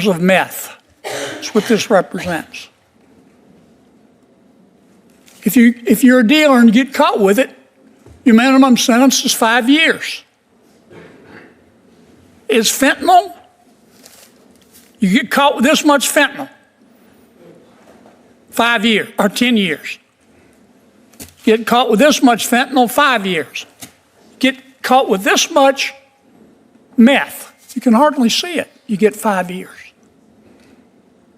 of meth. That's what this represents. If you're a dealer and you get caught with it, your minimum sentence is 5 years. Is fentanyl? You get caught with this much fentanyl, 5 years or 10 years. Get caught with this much fentanyl, 5 years. Get caught with this much meth, you can hardly see it, you get 5 years.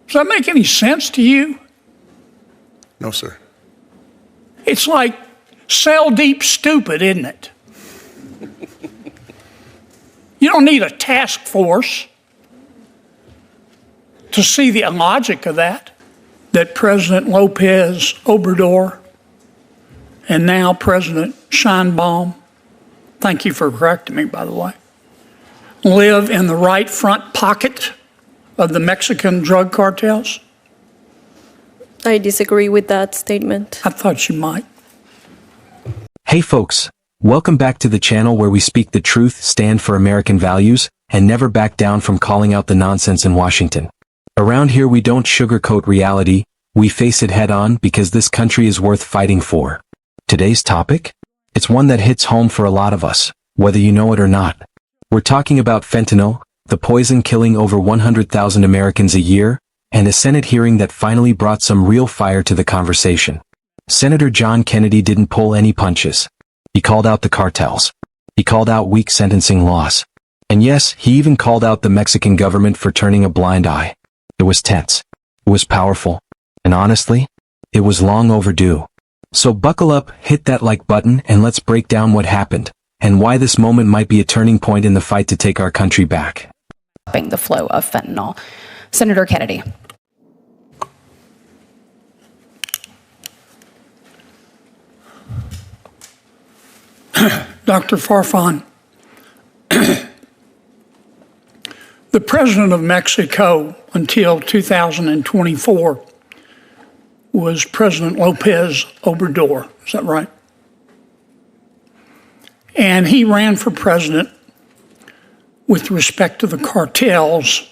Does that make any sense to you? No, sir. It's like cell deep stupid, isn't it? You don't need a task force to see the logic of that President Lopez Obrador and now President Scheinbaum, thank you for correcting me, by the way, live in the right front pocket of the Mexican drug cartels? I disagree with that statement. I thought you might. Hey folks, welcome back to the channel where we speak the truth, stand for American values, and never back down from calling out the nonsense in Washington. Around here we don't sugarcoat reality, we face it head on because this country is worth fighting for. Today's topic? It's one that hits home for a lot of us, whether you know it or not. We're talking about fentanyl, the poison killing over 100,000 Americans a year, and a Senate hearing that finally brought some real fire to the conversation. Senator John Kennedy didn't pull any punches. He called out the cartels. He called out weak sentencing laws. And yes, he even called out the Mexican government for turning a blind eye. It was tense. It was powerful. And honestly, it was long overdue. So buckle up, hit that like button, and let's break down what happened, and why this moment might be a turning point in the fight to take our country back. The flow of fentanyl. Senator Kennedy. Dr. Farfan, the president of Mexico until 2024 was President Lopez Obrador. Is that right? And he ran for president with respect to the cartels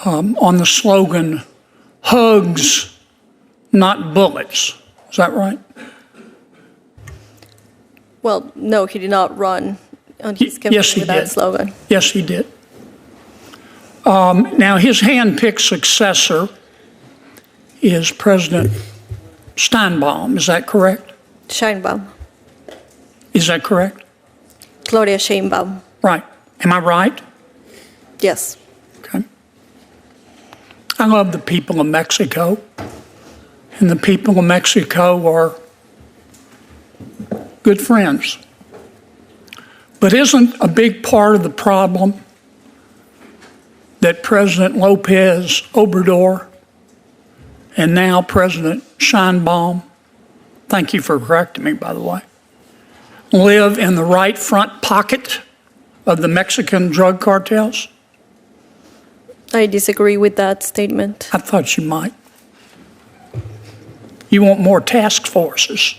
on the slogan, hugs, not bullets. Is that right? Well, no, he did not run on his campaign with that slogan. Yes, he did. Now, his hand-picked successor is President Steinbaum. Is that correct? Scheinbaum. Is that correct? Gloria Sheinbaum. Right. Am I right? Yes. Okay. I love the people of Mexico, and the people of Mexico are good friends. But isn't a big part of the problem that President Lopez Obrador and now President Scheinbaum, thank you for correcting me, by the way, live in the right front pocket of the Mexican drug cartels? I disagree with that statement. I thought you might. You want more task forces.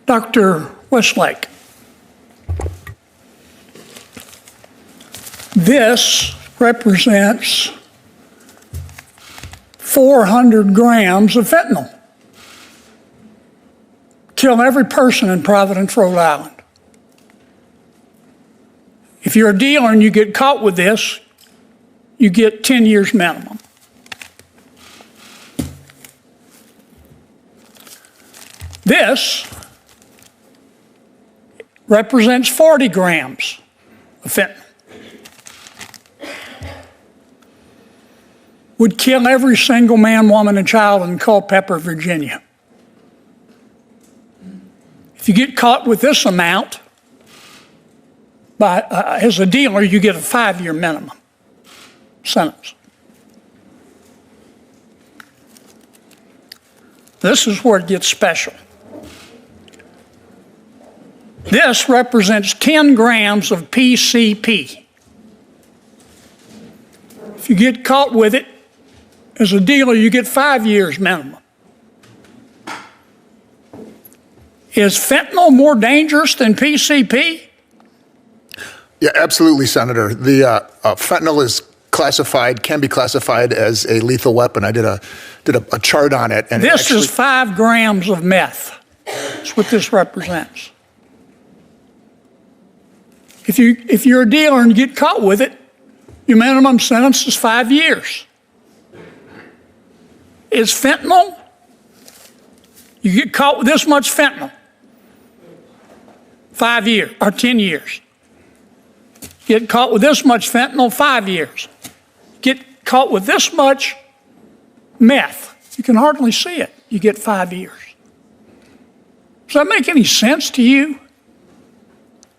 Dr. Westlake, this represents 400 grams of fentanyl. Kill every person in Providence, Rhode Island. If you're a dealer and you get caught with this, you get 10 years minimum. This represents 40 grams of fentanyl. Would kill every single man, woman, and child in Culpeper, Virginia. If you get caught with this amount, as a dealer, you get a 5-year minimum sentence. This is where it gets special. This represents 10 grams of PCP. If you get caught with it, as a dealer, you get 5 years minimum. Is fentanyl more dangerous than PCP? Yeah, absolutely, Senator. The fentanyl is classified, can be classified as a lethal weapon. I did a chart on it. And This is 5 grams of meth. That's what this represents. If you're a dealer and you get caught with it, your minimum sentence is 5 years. Is fentanyl? You get caught with this much fentanyl, 5 years or 10 years. Get caught with this much fentanyl, 5 years. Get caught with this much meth, you can hardly see it, you get 5 years. Does that make any sense to you?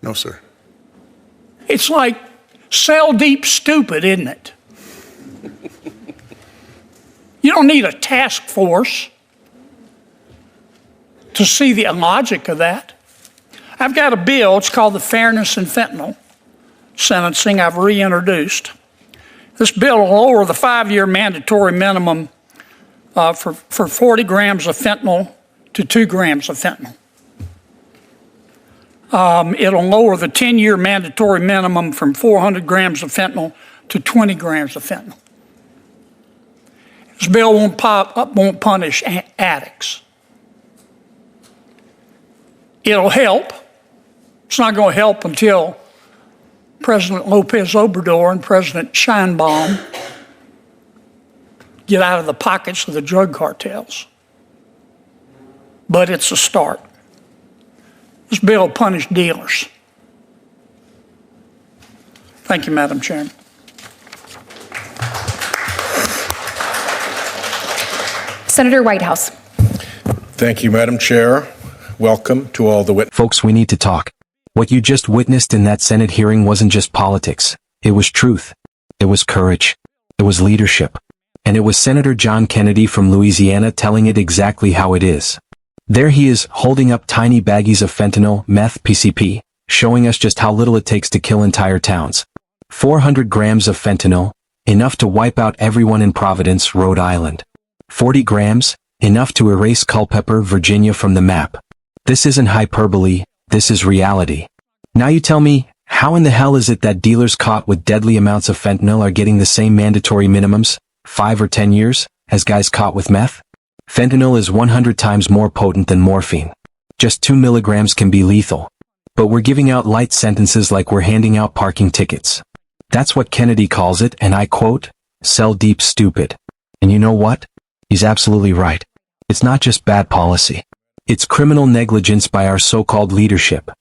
No, sir. It's like cell deep stupid, isn't it? You don't need a task force to see the logic of that. I've got a bill, it's called the Fairness in Fentanyl Sentencing, I've reintroduced. This bill will lower the 5-year mandatory minimum for 40 grams of fentanyl to 2 grams of fentanyl. It'll lower the 10-year mandatory minimum from 400 grams of fentanyl to 20 grams of fentanyl. This bill won't punish addicts. It'll help. It's not going to help until President Lopez Obrador and President Scheinbaum get out of the pockets of the drug cartels. But it's a start. This bill will punish dealers. Thank you, Madam Chairman. Senator Whitehouse. Thank you, Madam Chair. Welcome to all the witnesses. Folks, we need to talk. What you just witnessed in that Senate hearing wasn't just politics. It was truth. It was courage. It was leadership. And it was Senator John Kennedy from Louisiana telling it exactly how it is. There he is, holding up tiny baggies of fentanyl, meth, PCP, showing us just how little it takes to kill entire towns. 400 grams of fentanyl, enough to wipe out everyone in Providence, Rhode Island. 40 grams, enough to erase Culpeper, Virginia from the map. This isn't hyperbole, this is reality. Now you tell me, how in the hell is it that dealers caught with deadly amounts of fentanyl are getting the same mandatory minimums, 5 or 10 years, as guys caught with meth? Fentanyl is 100 times more potent than morphine. Just 2 milligrams can be lethal. But we're giving out light sentences like we're handing out parking tickets. That's what Kennedy calls it, and I quote, "Cell deep stupid." And you know what? He's absolutely right. It's not just bad policy. It's criminal negligence by our so-called leadership.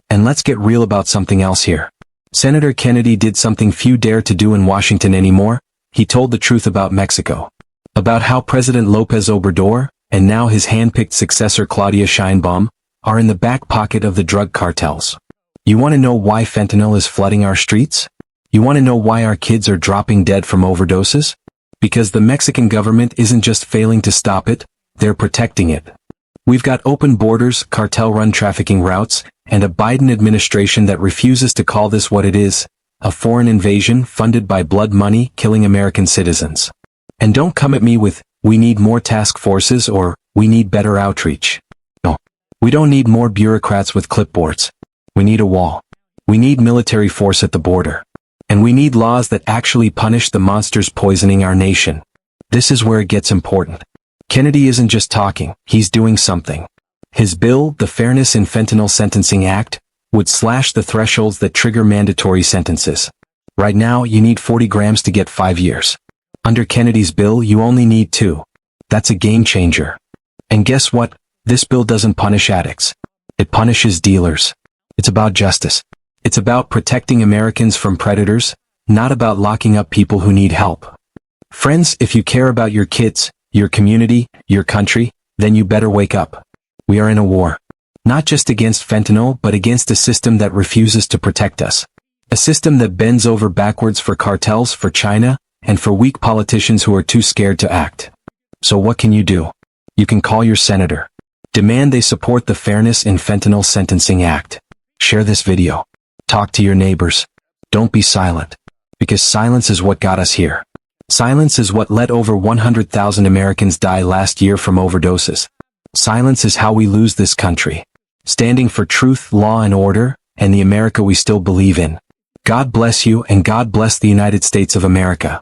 And let's get real about something else here. Senator Kennedy did something few dare to do in Washington anymore. He told the truth about Mexico. About how President Lopez Obrador, and now his hand-picked successor Claudia Sheinbaum, are in the back pocket of the drug cartels. You want to know why fentanyl is flooding our streets? You want to know why our kids are dropping dead from overdoses? Because the Mexican government isn't just failing to stop it, they're protecting it. We've got open borders, cartel-run trafficking routes, and a Biden administration that refuses to call this what it is, a foreign invasion funded by blood money killing American citizens. And don't come at me with, we need more task forces or, we need better outreach. No. We don't need more bureaucrats with clipboards. We need a wall. We need military force at the border. And we need laws that actually punish the monsters poisoning our nation. This is where it gets important. Kennedy isn't just talking, he's doing something. His bill, the Fairness in Fentanyl Sentencing Act, would slash the thresholds that trigger mandatory sentences. Right now, you need 40 grams to get 5 years. Under Kennedy's bill, you only need 2. That's a game changer. And guess what? This bill doesn't punish addicts. It punishes dealers. It's about justice. It's about protecting Americans from predators, not about locking up people who need help. Friends, if you care about your kids, your community, your country, then you better wake up. We are in a war. Not just against fentanyl, but against a system that refuses to protect us. A system that bends over backwards for cartels, for China, and for weak politicians who are too scared to act. So what can you do? You can call your senator. Demand they support the Fairness in Fentanyl Sentencing Act. Share this video. Talk to your neighbors. Don't be silent. Because silence is what got us here. Silence is what let over 100,000 Americans die last year from overdoses. Silence is how we lose this country. Standing for truth, law and order, and the America we still believe in. God bless you and God bless the United States of America.